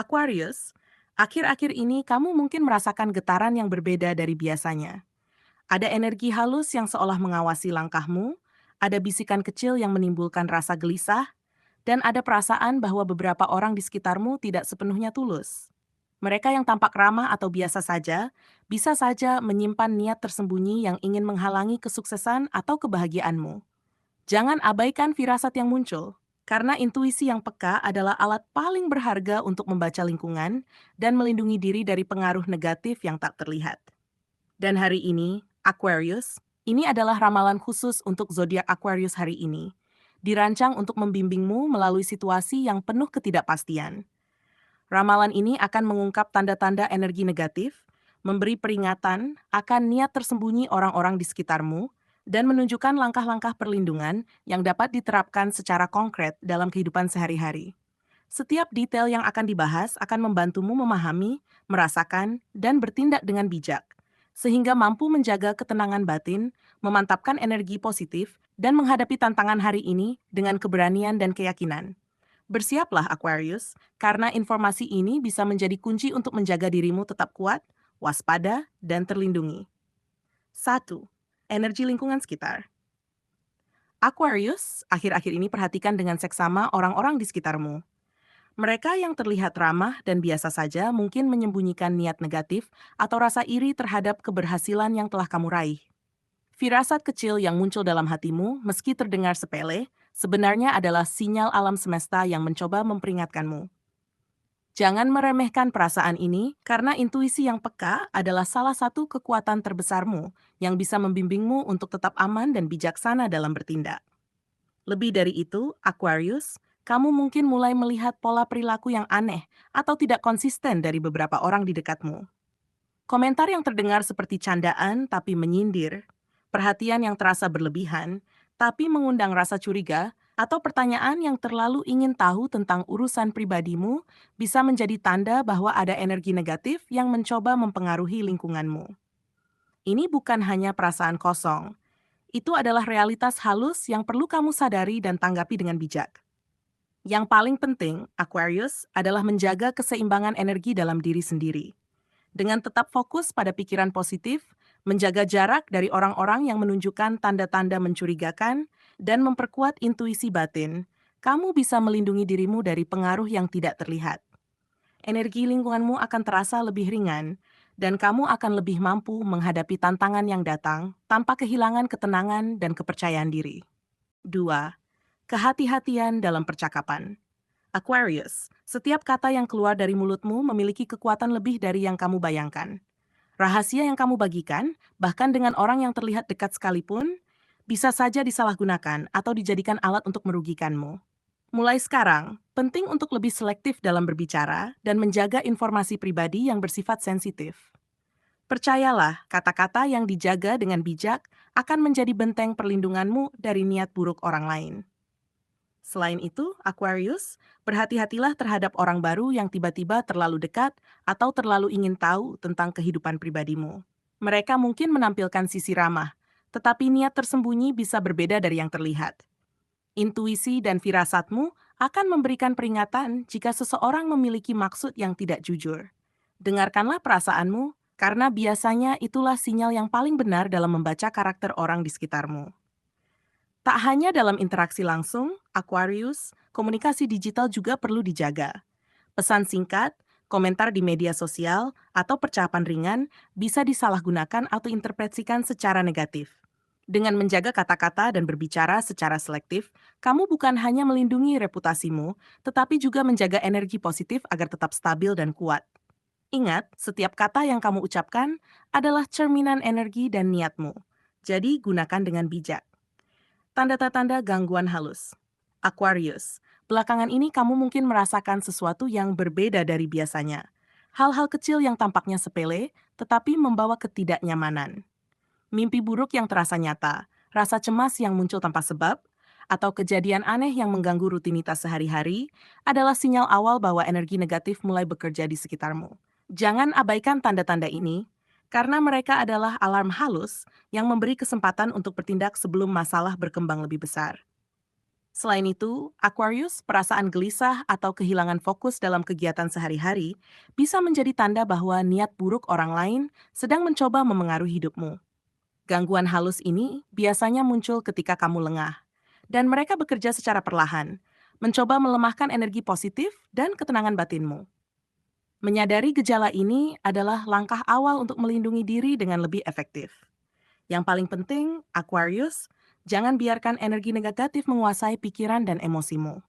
Aquarius, akhir-akhir ini kamu mungkin merasakan getaran yang berbeda dari biasanya. Ada energi halus yang seolah mengawasi langkahmu, ada bisikan kecil yang menimbulkan rasa gelisah, dan ada perasaan bahwa beberapa orang di sekitarmu tidak sepenuhnya tulus. Mereka yang tampak ramah atau biasa saja menyimpan niat tersembunyi yang ingin menghalangi kesuksesan atau kebahagiaanmu. Jangan abaikan firasat yang muncul, karena intuisi yang peka adalah alat paling berharga untuk membaca lingkungan dan melindungi diri dari pengaruh negatif yang tak terlihat. Dan hari ini, Aquarius, ini adalah ramalan khusus untuk zodiak Aquarius hari ini. Dirancang untuk membimbingmu melalui situasi yang penuh ketidakpastian. Ramalan ini akan mengungkap tanda-tanda energi negatif, memberi peringatan akan niat tersembunyi orang-orang di sekitarmu, dan menunjukkan langkah-langkah perlindungan yang dapat diterapkan secara konkret dalam kehidupan sehari-hari. Setiap detail yang akan dibahas akan membantumu memahami, merasakan, dan bertindak dengan bijak, sehingga mampu menjaga ketenangan batin, memantapkan energi positif, dan menghadapi tantangan hari ini dengan keberanian dan keyakinan. Bersiaplah Aquarius, karena informasi ini bisa menjadi kunci untuk menjaga dirimu tetap kuat, waspada, dan terlindungi. 1. Energi lingkungan sekitar. Aquarius, akhir-akhir ini perhatikan dengan seksama orang-orang di sekitarmu. Mereka yang terlihat ramah dan biasa saja mungkin menyembunyikan niat negatif atau rasa iri terhadap keberhasilan yang telah kamu raih. Firasat kecil yang muncul dalam hatimu, meski terdengar sepele, sebenarnya adalah sinyal alam semesta yang mencoba memperingatkanmu. Jangan meremehkan perasaan ini, karena intuisi yang peka adalah salah satu kekuatan terbesarmu yang bisa membimbingmu untuk tetap aman dan bijaksana dalam bertindak. Lebih dari itu, Aquarius, kamu mungkin mulai melihat pola perilaku yang aneh atau tidak konsisten dari beberapa orang di dekatmu. Komentar yang terdengar seperti candaan tapi menyindir, perhatian yang terasa berlebihan tapi mengundang rasa curiga, atau pertanyaan yang terlalu ingin tahu tentang urusan pribadimu bisa menjadi tanda bahwa ada energi negatif yang mencoba mempengaruhi lingkunganmu. Ini bukan hanya perasaan kosong, itu adalah realitas halus yang perlu kamu sadari dan tanggapi dengan bijak. Yang paling penting, Aquarius, adalah menjaga keseimbangan energi dalam diri sendiri. Dengan tetap fokus pada pikiran positif, menjaga jarak dari orang-orang yang menunjukkan tanda-tanda mencurigakan, dan memperkuat intuisi batin, kamu bisa melindungi dirimu dari pengaruh yang tidak terlihat. Energi lingkunganmu akan terasa lebih ringan, dan kamu akan lebih mampu menghadapi tantangan yang datang tanpa kehilangan ketenangan dan kepercayaan diri. 2. Kehati-hatian dalam percakapan. Aquarius, setiap kata yang keluar dari mulutmu memiliki kekuatan lebih dari yang kamu bayangkan. Rahasia yang kamu bagikan, bahkan dengan orang yang terlihat dekat sekalipun, bisa saja disalahgunakan atau dijadikan alat untuk merugikanmu. Mulai sekarang, penting untuk lebih selektif dalam berbicara dan menjaga informasi pribadi yang bersifat sensitif. Percayalah, kata-kata yang dijaga dengan bijak akan menjadi benteng perlindunganmu dari niat buruk orang lain. Selain itu, Aquarius, berhati-hatilah terhadap orang baru yang tiba-tiba terlalu dekat atau terlalu ingin tahu tentang kehidupan pribadimu. Mereka mungkin menampilkan sisi ramah, tetapi niat tersembunyi bisa berbeda dari yang terlihat. Intuisi dan firasatmu akan memberikan peringatan jika seseorang memiliki maksud yang tidak jujur. Dengarkanlah perasaanmu, karena biasanya itulah sinyal yang paling benar dalam membaca karakter orang di sekitarmu. Tak hanya dalam interaksi langsung, Aquarius, komunikasi digital juga perlu dijaga. Pesan singkat, komentar di media sosial, atau percakapan ringan bisa disalahgunakan atau interpretasikan secara negatif. Dengan menjaga kata-kata dan berbicara secara selektif, kamu bukan hanya melindungi reputasimu, tetapi juga menjaga energi positif agar tetap stabil dan kuat. Ingat, setiap kata yang kamu ucapkan adalah cerminan energi dan niatmu. Jadi, gunakan dengan bijak. Tanda-tanda gangguan halus. Aquarius, belakangan ini kamu mungkin merasakan sesuatu yang berbeda dari biasanya. Hal-hal kecil yang tampaknya sepele, tetapi membawa ketidaknyamanan. Mimpi buruk yang terasa nyata, rasa cemas yang muncul tanpa sebab, atau kejadian aneh yang mengganggu rutinitas sehari-hari adalah sinyal awal bahwa energi negatif mulai bekerja di sekitarmu. Jangan abaikan tanda-tanda ini, karena mereka adalah alarm halus yang memberi kesempatan untuk bertindak sebelum masalah berkembang lebih besar. Selain itu, Aquarius, perasaan gelisah atau kehilangan fokus dalam kegiatan sehari-hari bisa menjadi tanda bahwa niat buruk orang lain sedang mencoba memengaruhi hidupmu. Gangguan halus ini biasanya muncul ketika kamu lengah, dan mereka bekerja secara perlahan, mencoba melemahkan energi positif dan ketenangan batinmu. Menyadari gejala ini adalah langkah awal untuk melindungi diri dengan lebih efektif. Yang paling penting, Aquarius, jangan biarkan energi negatif menguasai pikiran dan emosimu.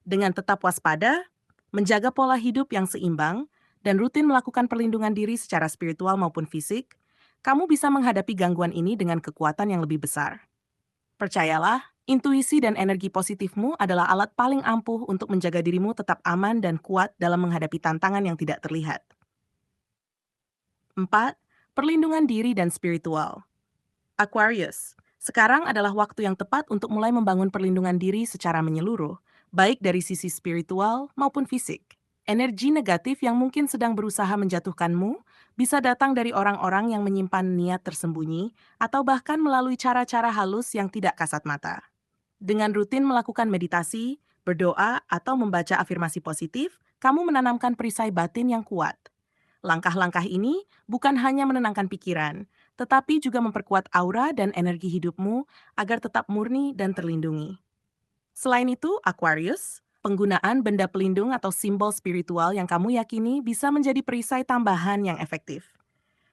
Dengan tetap waspada, menjaga pola hidup yang seimbang, dan rutin melakukan perlindungan diri secara spiritual maupun fisik, kamu bisa menghadapi gangguan ini dengan kekuatan yang lebih besar. Percayalah, intuisi dan energi positifmu adalah alat paling ampuh untuk menjaga dirimu tetap aman dan kuat dalam menghadapi tantangan yang tidak terlihat. 4. Perlindungan diri dan spiritual. Aquarius, sekarang adalah waktu yang tepat untuk mulai membangun perlindungan diri secara menyeluruh, baik dari sisi spiritual maupun fisik. Energi negatif yang mungkin sedang berusaha menjatuhkanmu bisa datang dari orang-orang yang menyimpan niat tersembunyi atau bahkan melalui cara-cara halus yang tidak kasat mata. Dengan rutin melakukan meditasi, berdoa, atau membaca afirmasi positif, kamu menanamkan perisai batin yang kuat. Langkah-langkah ini bukan hanya menenangkan pikiran, tetapi juga memperkuat aura dan energi hidupmu agar tetap murni dan terlindungi. Selain itu, Aquarius, penggunaan benda pelindung atau simbol spiritual yang kamu yakini bisa menjadi perisai tambahan yang efektif.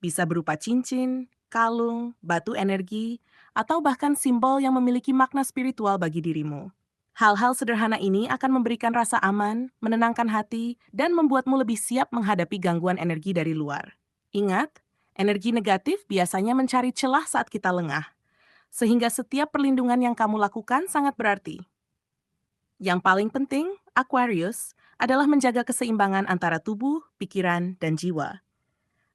Bisa berupa cincin, kalung, batu energi, atau bahkan simbol yang memiliki makna spiritual bagi dirimu. Hal-hal sederhana ini akan memberikan rasa aman, menenangkan hati, dan membuatmu lebih siap menghadapi gangguan energi dari luar. Ingat, energi negatif biasanya mencari celah saat kita lengah, sehingga setiap perlindungan yang kamu lakukan sangat berarti. Yang paling penting, Aquarius, adalah menjaga keseimbangan antara tubuh, pikiran, dan jiwa.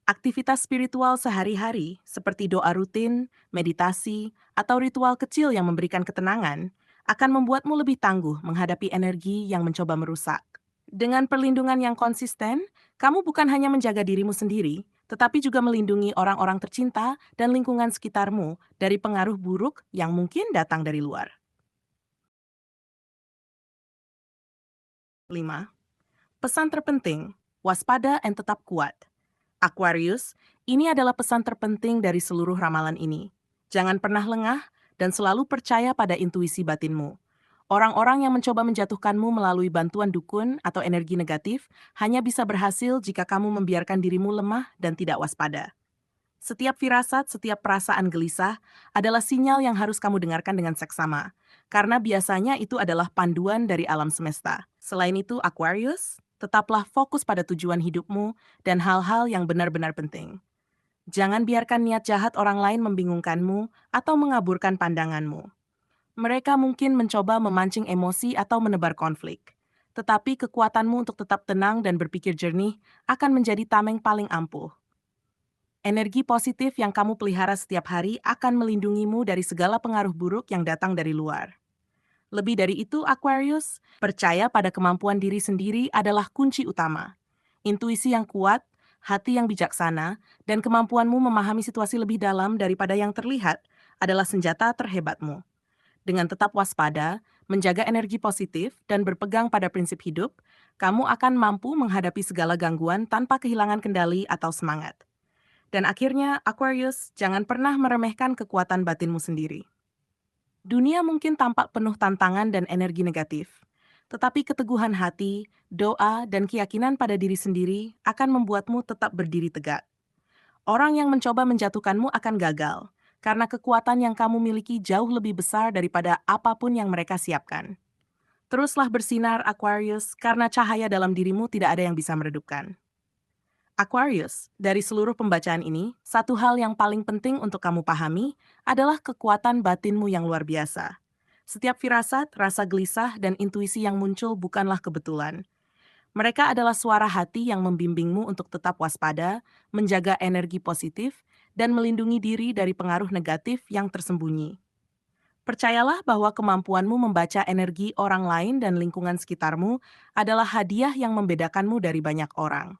Aktivitas spiritual sehari-hari, seperti doa rutin, meditasi, atau ritual kecil yang memberikan ketenangan, akan membuatmu lebih tangguh menghadapi energi yang mencoba merusak. Dengan perlindungan yang konsisten, kamu bukan hanya menjaga dirimu sendiri, tetapi juga melindungi orang-orang tercinta dan lingkungan sekitarmu dari pengaruh buruk yang mungkin datang dari luar. 5. Pesan terpenting, waspada dan tetap kuat. Aquarius, ini adalah pesan terpenting dari seluruh ramalan ini. Jangan pernah lengah dan selalu percaya pada intuisi batinmu. Orang-orang yang mencoba menjatuhkanmu melalui bantuan dukun atau energi negatif hanya bisa berhasil jika kamu membiarkan dirimu lemah dan tidak waspada. Setiap firasat, setiap perasaan gelisah adalah sinyal yang harus kamu dengarkan dengan seksama, karena biasanya itu adalah panduan dari alam semesta. Selain itu, Aquarius, tetaplah fokus pada tujuan hidupmu dan hal-hal yang benar-benar penting. Jangan biarkan niat jahat orang lain membingungkanmu atau mengaburkan pandanganmu. Mereka mungkin mencoba memancing emosi atau menebar konflik. Tetapi kekuatanmu untuk tetap tenang dan berpikir jernih akan menjadi tameng paling ampuh. Energi positif yang kamu pelihara setiap hari akan melindungimu dari segala pengaruh buruk yang datang dari luar. Lebih dari itu, Aquarius, percaya pada kemampuan diri sendiri adalah kunci utama. Intuisi yang kuat, hati yang bijaksana, dan kemampuanmu memahami situasi lebih dalam daripada yang terlihat adalah senjata terhebatmu. Dengan tetap waspada, menjaga energi positif, dan berpegang pada prinsip hidup, kamu akan mampu menghadapi segala gangguan tanpa kehilangan kendali atau semangat. Dan akhirnya, Aquarius, jangan pernah meremehkan kekuatan batinmu sendiri. Dunia mungkin tampak penuh tantangan dan energi negatif, tetapi keteguhan hati, doa, dan keyakinan pada diri sendiri akan membuatmu tetap berdiri tegak. Orang yang mencoba menjatuhkanmu akan gagal, karena kekuatan yang kamu miliki jauh lebih besar daripada apapun yang mereka siapkan. Teruslah bersinar, Aquarius, karena cahaya dalam dirimu tidak ada yang bisa meredupkan. Aquarius, dari seluruh pembacaan ini, satu hal yang paling penting untuk kamu pahami adalah kekuatan batinmu yang luar biasa. Setiap firasat, rasa gelisah, dan intuisi yang muncul bukanlah kebetulan. Mereka adalah suara hati yang membimbingmu untuk tetap waspada, menjaga energi positif, dan melindungi diri dari pengaruh negatif yang tersembunyi. Percayalah bahwa kemampuanmu membaca energi orang lain dan lingkungan sekitarmu adalah hadiah yang membedakanmu dari banyak orang.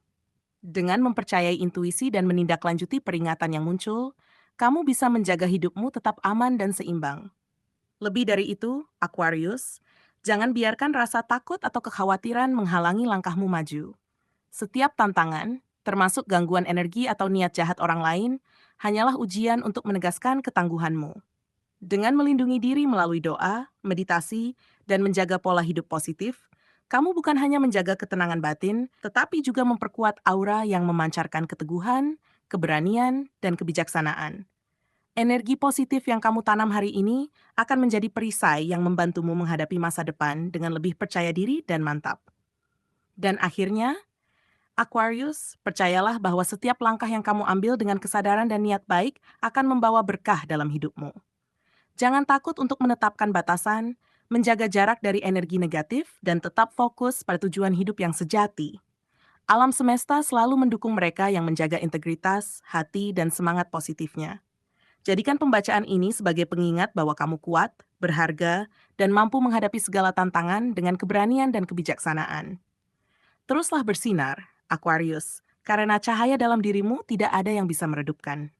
Dengan mempercayai intuisi dan menindaklanjuti peringatan yang muncul, kamu bisa menjaga hidupmu tetap aman dan seimbang. Lebih dari itu, Aquarius, jangan biarkan rasa takut atau kekhawatiran menghalangi langkahmu maju. Setiap tantangan, termasuk gangguan energi atau niat jahat orang lain, hanyalah ujian untuk menegaskan ketangguhanmu. Dengan melindungi diri melalui doa, meditasi, dan menjaga pola hidup positif, kamu bukan hanya menjaga ketenangan batin, tetapi juga memperkuat aura yang memancarkan keteguhan, keberanian, dan kebijaksanaan. Energi positif yang kamu tanam hari ini akan menjadi perisai yang membantumu menghadapi masa depan dengan lebih percaya diri dan mantap. Dan akhirnya, Aquarius, percayalah bahwa setiap langkah yang kamu ambil dengan kesadaran dan niat baik akan membawa berkah dalam hidupmu. Jangan takut untuk menetapkan batasan, menjaga jarak dari energi negatif, dan tetap fokus pada tujuan hidup yang sejati. Alam semesta selalu mendukung mereka yang menjaga integritas, hati, dan semangat positifnya. Jadikan pembacaan ini sebagai pengingat bahwa kamu kuat, berharga, dan mampu menghadapi segala tantangan dengan keberanian dan kebijaksanaan. Teruslah bersinar, Aquarius, karena cahaya dalam dirimu tidak ada yang bisa meredupkan.